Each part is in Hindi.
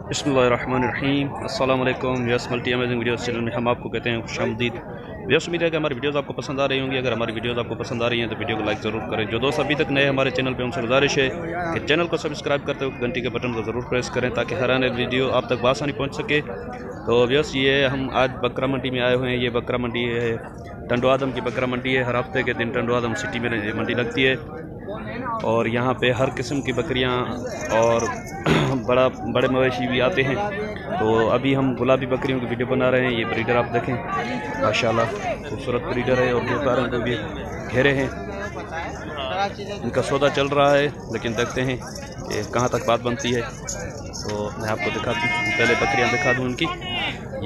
बिस्मिल्लाहिर्रहमानिर्रहीम। अस्सलाम वालेकुम। Yes multi amazing videos channel में हम आपको कहते हैं खुशामदीद। व्यस्त उम्मीद है कि हमारी वीडियोस आपको पसंद आ रही होंगी। अगर हमारी वीडियोस आपको पसंद आ रही हैं तो वीडियो को लाइक ज़रूर करें। जो दोस्त अभी तक नए हमारे चैनल पे उनसे गुजारिश है कि चैनल को सब्सक्राइब करते हुए घंटी के बटन को ज़रूर प्रेस करें ताकि हर आने वीडियो आप तक बआसानी पहुँच सके। तो व्यस्त ये हम आज बकरा मंडी में आए हुए हैं। ये बकरा मंडी है, टंडो आदम की बकरा मंडी है। हर हफ्ते के दिन टंडो आदम सिटी में मंडी लगती है और यहाँ पे हर किस्म की बकरियाँ और बड़े मवेशी भी आते हैं। तो अभी हम गुलाबी बकरियों की वीडियो बना रहे हैं। ये ब्रीडर आप देखें, माशाल्लाह खूबसूरत ब्रीडर है और व्यापारों को भी घेरे हैं। इनका सौदा चल रहा है लेकिन देखते हैं कि कहाँ तक बात बनती है। तो मैं आपको दिखाती हूँ, पहले बकरियाँ दिखा दूँ इनकी।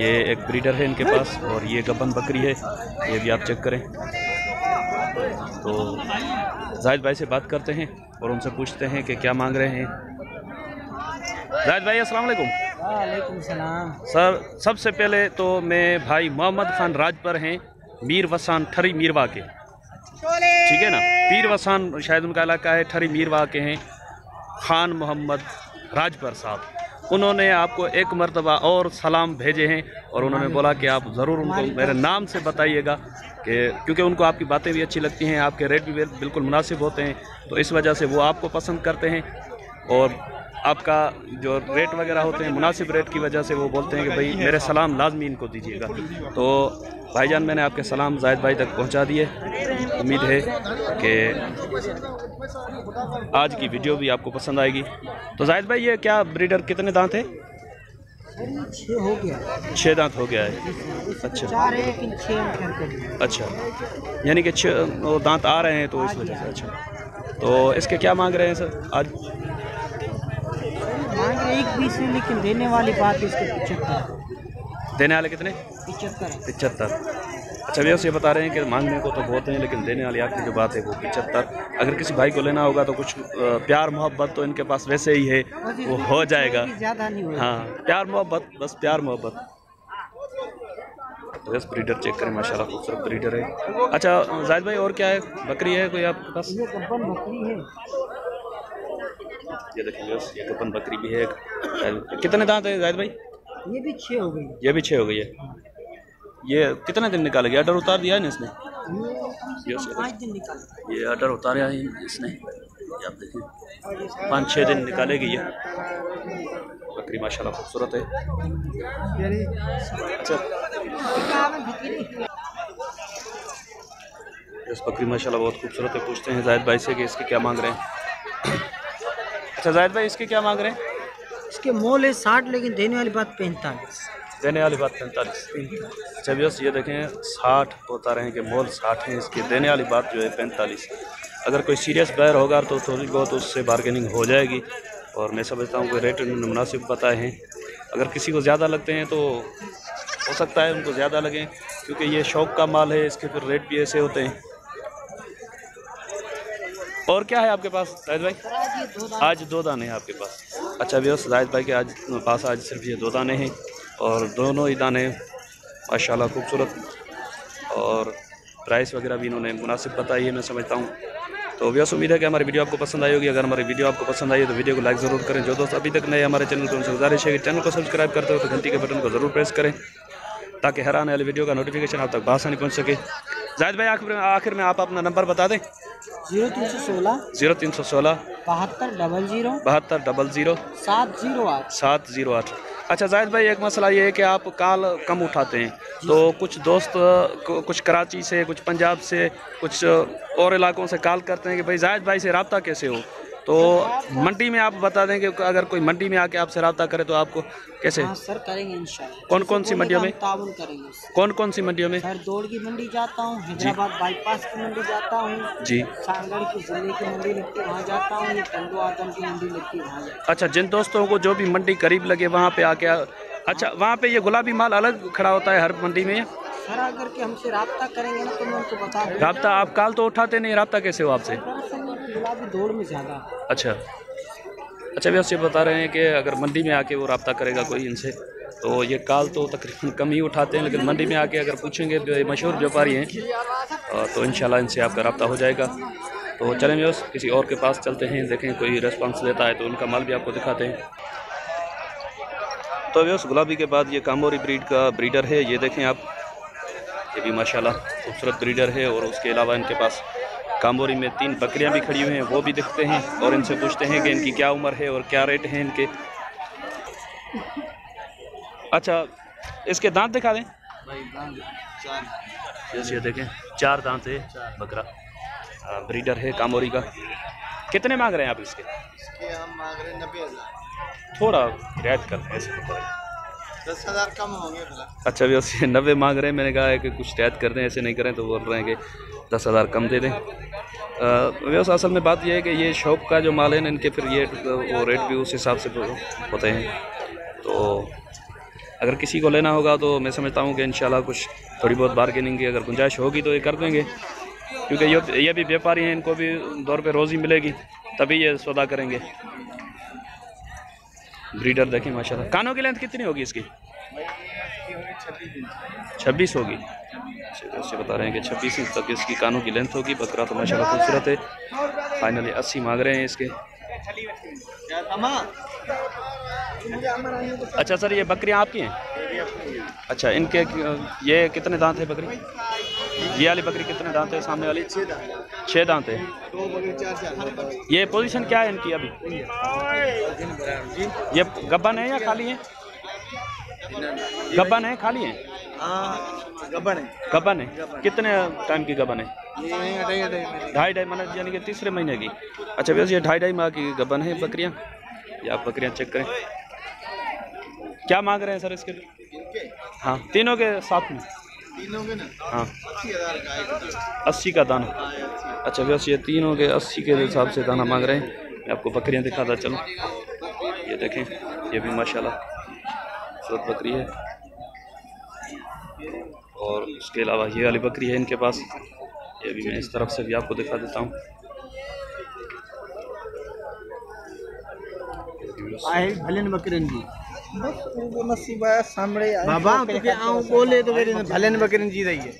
ये एक ब्रीडर है इनके पास और ये गबन बकरी है, ये भी आप चेक करें। तो जाहिद भाई से बात करते हैं और उनसे पूछते हैं कि क्या मांग रहे हैं। जाहिद भाई अस्सलाम वालेकुम। वालेकुम सलाम। सर सबसे पहले तो मैं भाई मोहम्मद खान राजपर हैं, मीर वसान ठरी मीरवा के, ठीक है ना। पीर वसान शायद उनका इलाका है, ठरी मीरवा के हैं खान मोहम्मद राजपर साहब। उन्होंने आपको एक मरतबा और सलाम भेजे हैं और उन्होंने बोला कि आप ज़रूर उनको मेरे नाम से बताइएगा कि क्योंकि उनको आपकी बातें भी अच्छी लगती हैं, आपके रेट भी बिल्कुल मुनासिब होते हैं। तो इस वजह से वो आपको पसंद करते हैं और आपका जो रेट वगैरह होते हैं मुनासिब रेट की वजह से वो बोलते हैं कि भाई मेरे सलाम लाजमी इनको दीजिएगा। तो भाईजान मैंने आपके सलाम जाहिद भाई तक पहुंचा दिए। उम्मीद है कि आज की वीडियो भी आपको पसंद आएगी। तो जाहिद भाई ये क्या ब्रीडर कितने दांत है? 6 हो गया। 6 दांत हो गया है। अच्छा 4 है लेकिन 6 अच्छा, यानी कि 6 दांत आ रहे हैं तो इस वजह से। अच्छा तो इसके क्या मांग रहे हैं सर आज? मांग रहे 1.20 में, लेकिन देने वाली बात इसके 75। देने वाले कितने? 75। अच्छा भैया ये बता रहे हैं कि मांगने को तो बहुत हैं लेकिन देने वाली आखिरी जो बात है वो 75। अगर किसी भाई को लेना होगा तो कुछ प्यार मोहब्बत तो इनके पास वैसे ही है, वो हो जाएगा। हाँ प्यार मोहब्बत, बस प्यार मोहब्बत। तो बस ब्रीडर चेक करें, माशाल्लाह खूबसूरत ब्रीडर है। अच्छा जाहिद भाई और क्या है, बकरी है कोई आपके पास? ये गब्बन बकरी है। ये देखिए ये गब्बन बकरी भी है। कितने दांत है जाहिद भाई? ये भी 6 हो गई। ये भी 6 हो गई है। ये कितने दिन निकालेगी? अडर उतार दिया है ना इसने? ये 5 दिन निकाले। ये अडर उतारा है इसने, ये आप देखें 5-6 दिन निकालेगी ये बकरी। माशाल्लाह खूबसूरत है। अच्छा इस बकरी माशाल्लाह बहुत खूबसूरत है। पूछते हैं जाहिद भाई से कि इसके क्या मांग रहे हैं। अच्छा जाहिद भाई इसके क्या मांग रहे हैं? इसके मोल है 60, लेकिन देने वाली बात 45। देने वाली बात 45। अच्छा व्यवस्थ ये देखें 60 बता रहे हैं कि मोल 60 है इसकी, देने वाली बात जो है 45। अगर कोई सीरियस बायर होगा तो थोड़ी बहुत उससे बार्गेनिंग हो जाएगी और मैं समझता हूँ कि रेट उन्होंने मुनासिब बताए हैं। अगर किसी को ज़्यादा लगते हैं तो हो सकता है उनको ज़्यादा लगें, क्योंकि ये शौक़ का माल है, इसके फिर रेट भी ऐसे होते हैं। और क्या है आपके पास जाहिद भाई? आज 2 दाने हैं आपके पास। अच्छा व्यवस्थ जाहिद भाई के आज पास आज सिर्फ ये 2 दाने हैं और दोनों ही दाने माशाल्लाह खूबसूरत और प्राइस वगैरह भी इन्होंने मुनासिब बताई है, मैं समझता हूँ। तो व्यवस्थ उम्मीद है कि हमारी वीडियो आपको पसंद आई होगी। अगर हमारी वीडियो आपको पसंद आई है तो वीडियो को लाइक ज़रूर करें। जो दोस्त अभी तक नए हमारे चैनल को उनसे गुजारिश है कि चैनल को सब्सक्राइब करते हो तो घंटी के बटन को ज़रूर प्रेस करें ताकि हर आने वाली वीडियो का नोटिफिकेशन आप तक बआसानी पहुँच सके। जाहिद भाई आखिर में आप अपना नंबर बता दें। 0316 7200 720 708। अच्छा जाहिद भाई एक मसला ये है कि आप कॉल कम उठाते हैं, तो कुछ दोस्त कुछ कराची से, कुछ पंजाब से, कुछ और इलाकों से कॉल करते हैं कि भाई जाहिद भाई से रब्ता कैसे हो। तो मंडी में आप बता दें कि अगर कोई मंडी में आके आपसे रब्ता करे तो आपको कैसे? हाँ सर करेंगे इंशाल्लाह। कौन कौन सी मंडियों में ताउन करेंगे? कौन कौन सी मंडियों में? सर दौड़ की मंडी जाता हूँ, हैदराबाद बाईपास की मंडी जाता हूँ जी, सांगड़ की जिले की मंडी लगती है वहाँ जाता हूँ, ये टंडो आदम की मंडी लगती है वहाँ जाता हूँ। अच्छा जिन दोस्तों को जो भी मंडी करीब लगे वहाँ पे आके। अच्छा वहाँ पे ये गुलाबी माल अलग खड़ा होता है हर मंडी में? सर अगर के हमसे रब्ता करेंगे ना तो मैं उनको बता दूँ। रब्ता आप कॉल तो उठाते नहीं, रब्ता कैसे हो आपसे? गुलाबी दौड़ में ज़्यादा। अच्छा व्यवस्था ये बता रहे हैं कि अगर मंडी में आके वो रब्ता करेगा कोई इनसे तो ये कॉल तो तकरीबन कम ही उठाते हैं, लेकिन मंडी में आके अगर पूछेंगे मशहूर व्यापारी हैं तो इंशाल्लाह इनसे आपका रब्ता हो जाएगा। तो चलें व्यवस्था किसी और के पास चलते हैं, देखें कोई रेस्पॉन्स लेता है तो उनका माल भी आपको दिखाते हैं। तो व्यवस्थ गुलाबी के बाद ये कामोरी ब्रीड का ब्रीडर है, ये देखें आप, ये भी माशाल्लाह खूबसूरत ब्रीडर है। और उसके अलावा इनके पास कामोरी में 3 बकरियां भी खड़ी हुई हैं, वो भी दिखते हैं और इनसे पूछते हैं कि इनकी क्या उम्र है और क्या रेट है इनके। अच्छा, इसके दांत दिखा दें जैसे, ये देखें 4 दांत है बकरा, ब्रीडर है कामोरी का। कितने मांग रहे हैं आप इसके? हम मांग रहे हैं 90,000। थोड़ा रियायत कर दें, ऐसे 10,000 कम होंगे भला। अच्छा भी उससे 90 मांग रहे हैं, मैंने कहा है कि कुछ रियायत कर दें, ऐसे नहीं करें तो बोल रहे हैं कि 10,000 कम दे दें। व्यवस्था असल में बात यह है कि ये शौक का जो माल है इनके, फिर ये वो रेट भी उस हिसाब से होते हैं। तो अगर किसी को लेना होगा तो मैं समझता हूँ कि इंशाल्लाह कुछ थोड़ी बहुत बार्गेनिंग की अगर गुंजाइश होगी तो ये कर देंगे, क्योंकि ये भी व्यापारी हैं, इनको भी दौर पे रोज़ी मिलेगी तभी ये सौदा करेंगे। ब्रीडर देखें माशाल्लाह। कानों की लेंथ कितनी होगी इसकी? 26 होगी। वैसे बता रहे हैं कि 26 इंच तक इसकी कानों की लेंथ होगी। बकरा तो माशाल्लाह खूबसूरत है। फाइनली 80 मांग रहे हैं इसके। अच्छा सर, ये बकरियां आपकी हैं? अच्छा, इनके ये कितने दांत है बकरी? ये वाली बकरी कितने दांत है? सामने वाली 6 दांत है। ये पोजीशन क्या है इनकी अभी? ये गब्बन है या खाली है? गब्बन है, खाली है? गब्बन है। कितने टाइम की गब्बन है? 2.5 माह, यानी कि तीसरे महीने की। अच्छा वैसे ये 2.5 माह की गब्बन है बकरियाँ। ये आप बकरियाँ चेक करें। क्या मांग रहे हैं सर इसके? हाँ, तीनों के साथ में? तीनों के ना? हाँ, 80,000 का 80 का दाना। अच्छा वैसे ये तीनों के 80 के हिसाब से दाना मांग रहे हैं। मैं आपको बकरियाँ दिखाता चलो। ये देखें, ये भी माशाल्लाह खूबसूरत बकरी है। और उसके अलावा ये वाली बकरी है इनके पास, ये भी मैं इस तरफ से भी आपको दिखा देता हूँ। भले बकरन जी बस उनको नसीब आया सामने बाबा क्योंकि आऊं बोले तो मेरे भले बकरन जी रही है।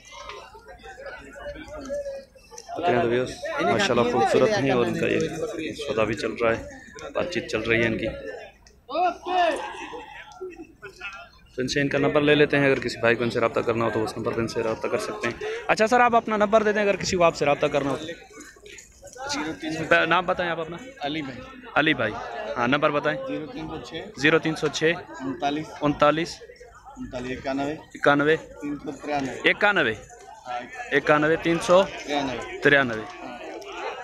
बकरियाँ तो माशाल्लाह खूबसूरत हैं और इनका ये सौदा भी चल रहा है, बातचीत चल रही है इनकी। तो इनसे इनका नंबर ले लेते हैं, अगर किसी भाई को इनसे रब्ता करना हो तो उस नंबर पर इनसे रब्ता कर सकते हैं। अच्छा सर, आप अपना नंबर दे दें अगर किसी को आपसे रब्ता करना हो तो। नाम बताएं आप अपना। अली भाई। अली भाई, हाँ नंबर बताएं। 0306 39 91 393।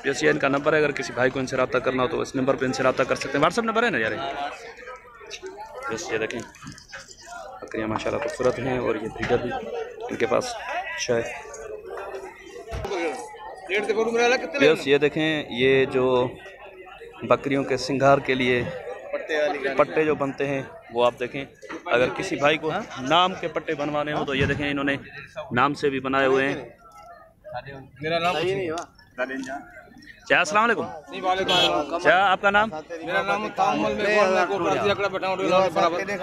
जैसे इनका नंबर है, अगर किसी भाई को इनसे रब्ता करना हो तो इस नंबर पर इनसे रब्ता कर सकते हैं। व्हाट्सअप नंबर है ना यार? जैसे ये देखें बकरियाँ माशाल्लाह खूबसूरत हैं और ये ब्रीडर भी इनके पास अच्छा है। ये देखें, ये जो बकरियों के श्रृंगार के लिए पट्टे जो बनते हैं वो आप देखें। अगर किसी भाई को नाम के पट्टे बनवाने हो तो ये देखें, इन्होंने नाम से भी बनाए हुए हैं। मेरा नाम नहीं हुआ क्या? अस्सलाम वालेकुम। क्या आपका नाम? मेरा नाम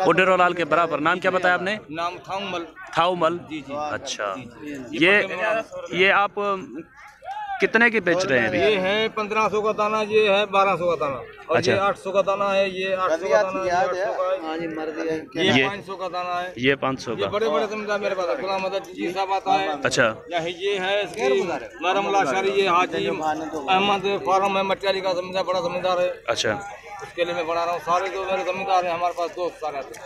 उडेरोलाल के बराबर। नाम क्या बताया आपने? नाम थाउमल। अच्छा, ये आप कितने की बेच रहे हैं अभी? ये है 1500 का दाना, ये है 1200 का दाना, और अच्छा। ये 800 का दाना है, ये 800 का दाना है, ये 800 का है, ये 500 का दाना है, ये 500 ये का। बड़े बड़े जमींदार मेरे पास गुलाम मदद जी साहब आता है। अच्छा, ये है इसकी नरम लाशारी, ये हाजी अहमद फार्म है, मटियाली का जमींदार, बड़ा जमींदार है। अच्छा, उसके लिए मैं बना रहा हूँ। सारे जो मेरे जमींदार हैं हमारे पास दोस्त सारे आते हैं।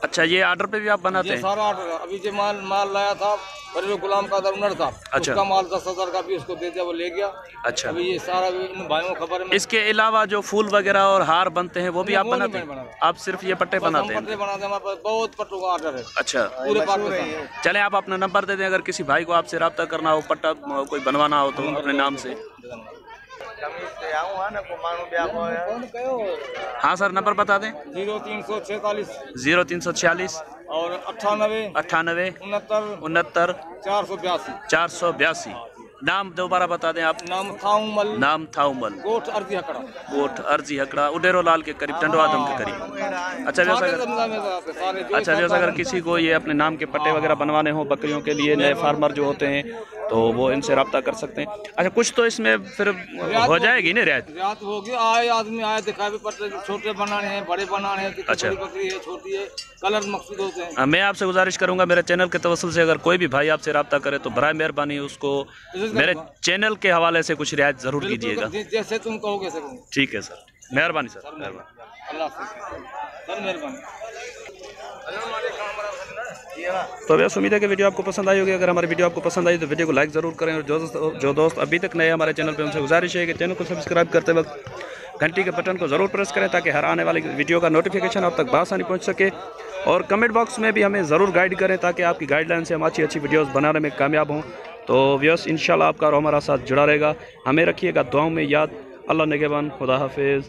अच्छा, ये ऑर्डर पे भी आप बनाते ये हैं? सारा ऑर्डर अभी जो माल लाया था बड़े गुलाम का दरुनर था। अच्छा। उसका माल 10,000 का भी उसको दे दिया, वो ले गया। अच्छा, अभी ये सारा इन भाइयों को खबर है। इसके अलावा जो फूल वगैरह और हार बनते हैं वो भी आप बनाते हैं? आप सिर्फ ये पट्टे बनाते हैं? पट्टे बनाते हैं, हमारे पास बहुत पट्टों का ऑर्डर है अच्छा, पूरे पाकिस्तान। चलें आप अपना नंबर दे दें, अगर किसी भाई को आपसे रब्ता करना हो, पट्टा कोई बनवाना हो तो अपने नाम से। हाँ सर, नंबर बता दें। 0346 और 98 69 482। नाम दोबारा बता दें आप। नाम थाउमल गोठ अर्जी हकड़ा उडेरोलाल के करीब, टंडवादम के करीब। अच्छा जैसे अगर किसी को ये अपने नाम के पट्टे वगैरह बनवाने हो बकरियों के लिए, नए फार्मर जो होते हैं तो वो इनसे रब्ता कर सकते हैं। अच्छा, कुछ तो इसमें फिर हो जाएगी ना रियायत होगी। आए आदमी आए दिखाए भी पड़ते, छोटे बनाने हैं बड़े बनाने हैं, अच्छा, बड़ी बकरी है छोटी है, कलर मकसूद होते हैं। मैं आपसे गुजारिश करूंगा मेरे चैनल के तवस्सुल से अगर कोई भी भाई आपसे रब्ता करे तो बराए मेहरबानी उसको मेरे चैनल के हवाले से कुछ रियायत ज़रूर कीजिएगा। जैसे तुम कहोगे सर। ठीक है सर, मेहरबानी सर, मेहरबानी, अल्लाह सर मेहरबानी। तो वैसे उम्मीद है कि वीडियो आपको पसंद आई होगी। अगर हमारी वीडियो आपको पसंद आई तो वीडियो को लाइक ज़रूर करें, और जो दोस्त अभी तक नए हमारे चैनल पे उनसे गुजारिश है कि चैनल को सब्सक्राइब करते वक्त घंटी के बटन को ज़रूर प्रेस करें ताकि हर आने वाली वीडियो का नोटिफिकेशन आप तक बआसानी पहुंच सके। और कमेंट बॉक्स में भी हमें ज़रूर गाइड करें ताकि आपकी गाइडलाइन से हम अच्छी वीडियोज़ बनाने में कामयाब हों। तो व्यूअर्स, इंशाल्लाह आपका और हमारा साथ जुड़ा रहेगा। हमें रखिएगा दुआओं में याद। अल्लाह निगहबान, खुदा हाफिज़।